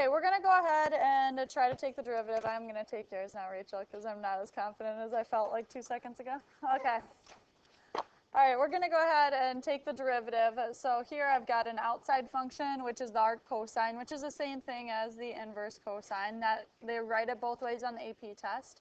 Okay, we're going to go ahead and try to take the derivative. I'm going to take yours now, Rachel, because I'm not as confident as I felt like 2 seconds ago. Okay. All right, we're going to go ahead and take the derivative. So here I've got an outside function, which is the arc cosine, which is the same thing as the inverse cosine. That they write it both ways on the AP test.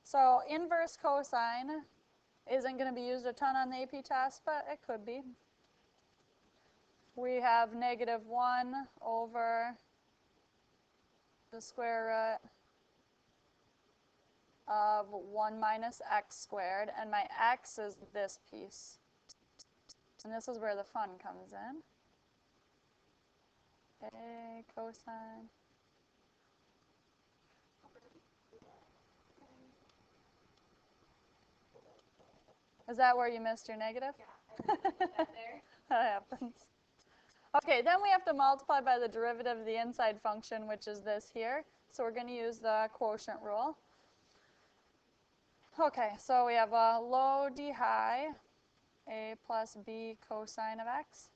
So inverse cosine isn't going to be used a ton on the AP test, but it could be. We have -1 over the square root of 1 minus x squared, and my x is this piece. And this is where the fun comes in. A cosine. Is that where you missed your negative? Yeah. There. That happens. Okay, then we have to multiply by the derivative of the inside function, which is this here. So we're going to use the quotient rule. Okay, so we have a low d high, a plus b cosine of x.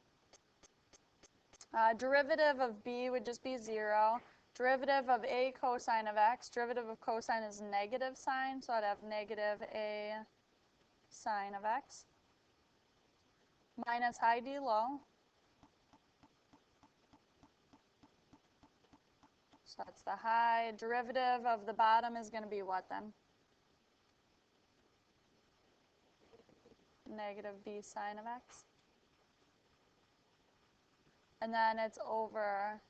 Derivative of b would just be 0. Derivative of a cosine of x, derivative of cosine is negative sine, so I'd have negative a sine of x. Minus high d low. So that's the high. Derivative of the bottom is going to be what then? Negative b sine of x. And then it's over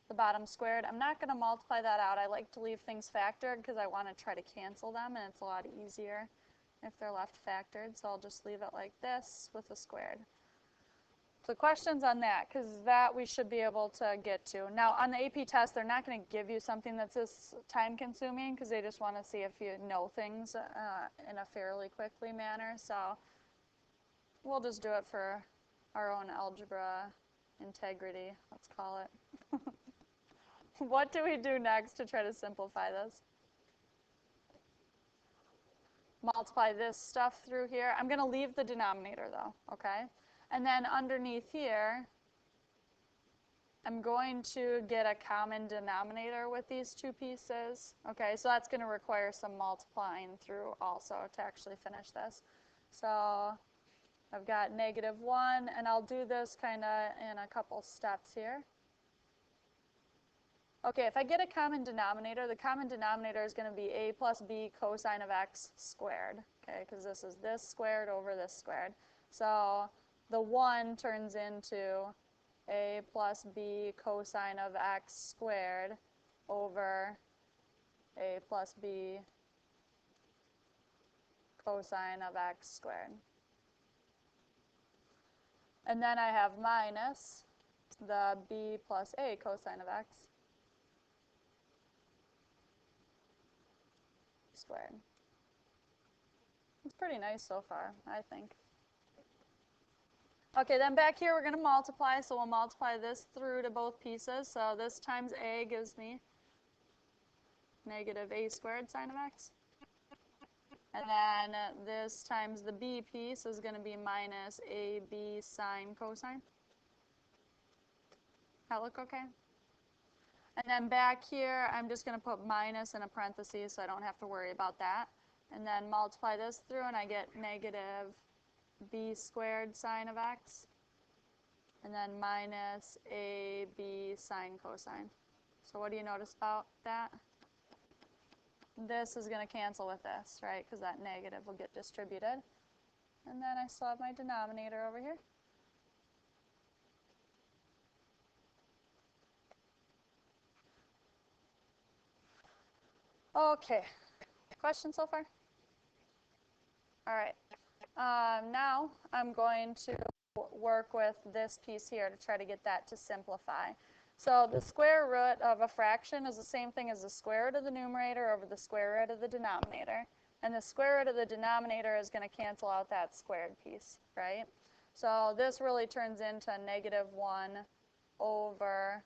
the bottom squared. I'm not going to multiply that out. I like to leave things factored because I want to try to cancel them, and it's a lot easier if they're left factored. So I'll just leave it like this with the squared. So questions on that, because that we should be able to get to. Now, on the AP test, they're not going to give you something that's this time-consuming because they just want to see if you know things in a fairly quickly manner. So we'll just do it for our own algebra integrity, let's call it. What do we do next to try to simplify this? Multiply this stuff through here. I'm going to leave the denominator, though, okay? And then underneath here, I'm going to get a common denominator with these two pieces. Okay, so that's going to require some multiplying through also to actually finish this. So I've got -1, and I'll do this kind of in a couple steps here. Okay, if I get a common denominator, the common denominator is going to be a plus b cosine of x squared, okay, because this is this squared over this squared. So the 1 turns into a plus b cosine of x squared over a plus b cosine of x squared. And then I have minus the b plus a cosine of x squared. It's pretty nice so far, I think. Okay, then back here we're going to multiply, so we'll multiply this through to both pieces. So this times a gives me negative a squared sine of x. And then this times the b piece is going to be minus ab sine cosine. That look okay? And then back here, I'm just going to put minus in a parenthesis so I don't have to worry about that. And then multiply this through, and I get negative b squared sine of x. And then minus ab sine cosine. So what do you notice about that? This is going to cancel with this, right? Because that negative will get distributed. And then I still have my denominator over here. Okay. Questions so far? All right. Now I'm going to work with this piece here to try to get that to simplify. So the square root of a fraction is the same thing as the square root of the numerator over the square root of the denominator. And the square root of the denominator is going to cancel out that squared piece, right? So this really turns into -1 over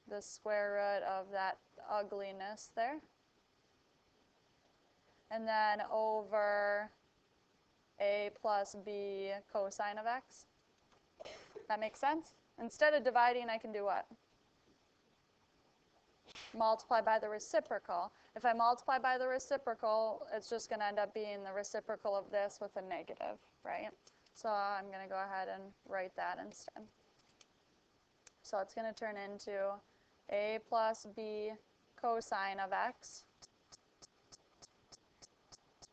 the square root of that ugliness there. And then over a plus b cosine of x. That makes sense? Instead of dividing, I can do what? multiply by the reciprocal. If I multiply by the reciprocal, it's just going to end up being the reciprocal of this with a negative, right? So I'm going to go ahead and write that instead. So it's going to turn into a plus b cosine of x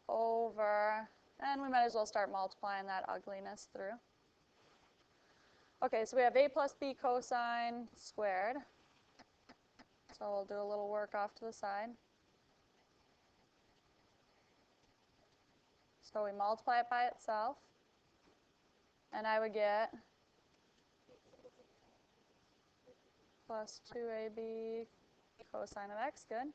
over, and we might as well start multiplying that ugliness through. Okay, so we have a plus b cosine squared. So we'll do a little work off to the side. So we multiply it by itself, and I would get plus 2ab cosine of x, good.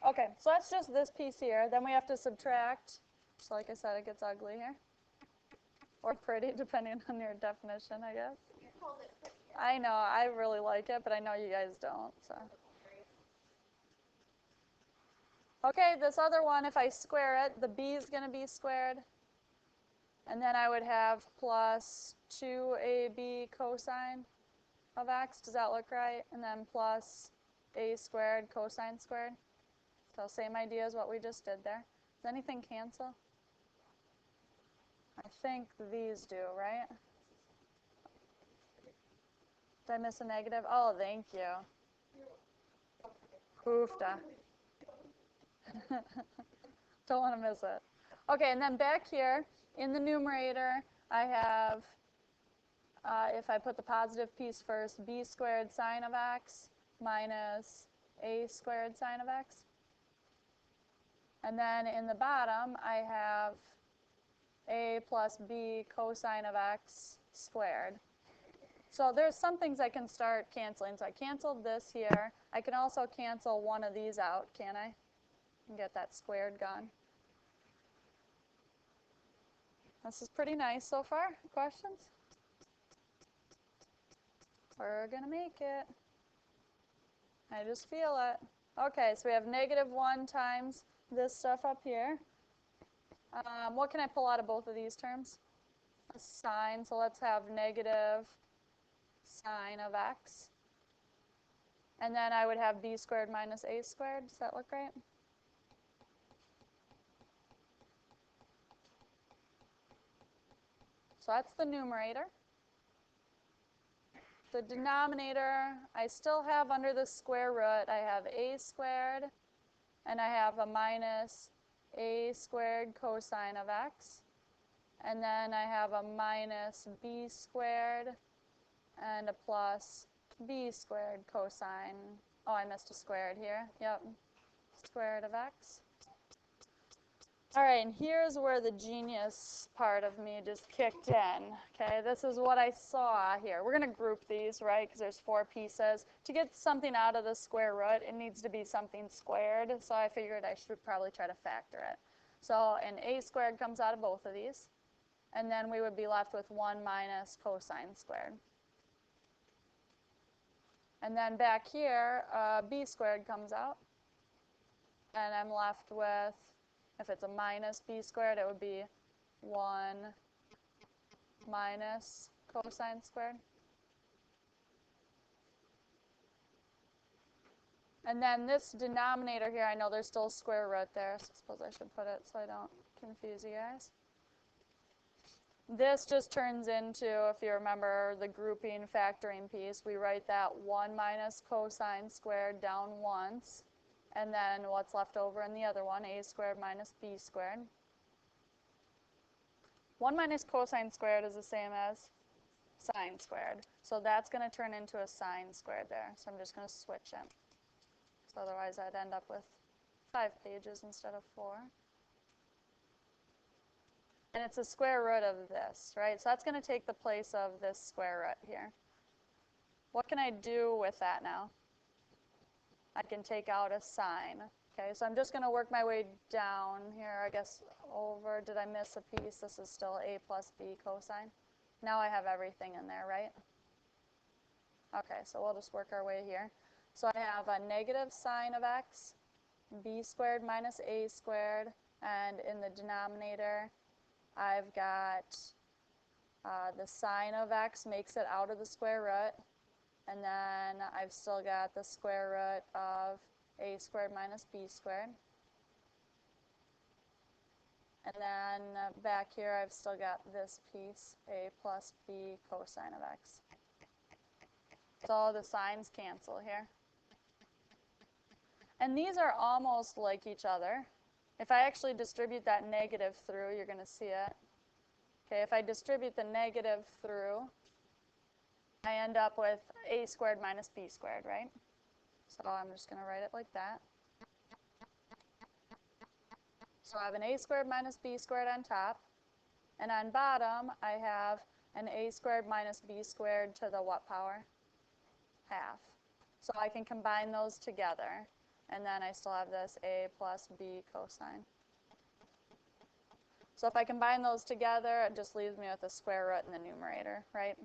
Okay, so that's just this piece here. Then we have to subtract. So like I said, it gets ugly here. Or pretty, depending on your definition, I guess. I know, I really like it, but I know you guys don't. So. Okay, this other one, if I square it, the b is going to be squared. And then I would have plus 2ab cosine of x. Does that look right? And then plus a squared cosine squared. So same idea as what we just did there. Does anything cancel? I think these do, right? Did I miss a negative? Oh, thank you. Hoofda. Don't want to miss it. Okay, and then back here in the numerator, I have, if I put the positive piece first, b squared sine of x minus a squared sine of x. And then in the bottom, I have a plus b cosine of x squared. So there's some things I can start canceling. So I canceled this here. I can also cancel one of these out, can I? And get that squared gone. This is pretty nice so far. Questions? We're going to make it. I just feel it. Okay, so we have -1 times this stuff up here. What can I pull out of both of these terms? A sine, so let's have negative sine of x. And then I would have b squared minus a squared. Does that look right? So that's the numerator. The denominator, I still have under the square root, I have a squared, and I have a minus a squared cosine of x. And then I have a minus b squared and a plus b squared cosine. Oh, I missed a squared here. Yep, squared of x. All right, and here's where the genius part of me just kicked in. Okay, this is what I saw here. We're going to group these, right, because there's 4 pieces. To get something out of the square root, it needs to be something squared, so I figured I should probably try to factor it. So an a squared comes out of both of these, and then we would be left with 1 minus cosine squared. And then back here, b squared comes out, and I'm left with, if it's a minus b squared, it would be 1 minus cosine squared. And then this denominator here, I know there's still a square root there, so I suppose I should put it so I don't confuse you guys. This just turns into, if you remember the grouping factoring piece, we write that 1 minus cosine squared down once. And then what's left over in the other one, a squared minus b squared. 1 minus cosine squared is the same as sine squared. So that's going to turn into a sine squared there. So I'm just going to switch it. So otherwise I'd end up with 5 pages instead of 4. And it's a square root of this, right? So that's going to take the place of this square root here. What can I do with that now? I can take out a sine. Okay, so I'm just going to work my way down here, I guess, over. Did I miss a piece? This is still a plus b cosine. Now I have everything in there, right? Okay, so we'll just work our way here. So I have a negative sine of x, b squared minus a squared, and in the denominator, I've got The sine of x makes it out of the square root. And then I've still got the square root of a squared minus b squared. And then back here I've still got this piece, a plus b cosine of x. So the signs cancel here. And these are almost like each other. If I actually distribute that negative through, you're going to see it. Okay, if I distribute the negative through, I end up with a squared minus b squared, right? So I'm just going to write it like that. So I have an a squared minus b squared on top. And on bottom, I have an a squared minus b squared to the what power? Half. So I can combine those together. And then I still have this a plus b cosine. So if I combine those together, it just leaves me with a square root in the numerator, right?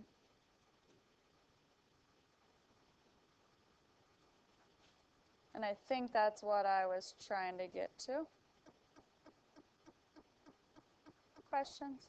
And I think that's what I was trying to get to. Questions?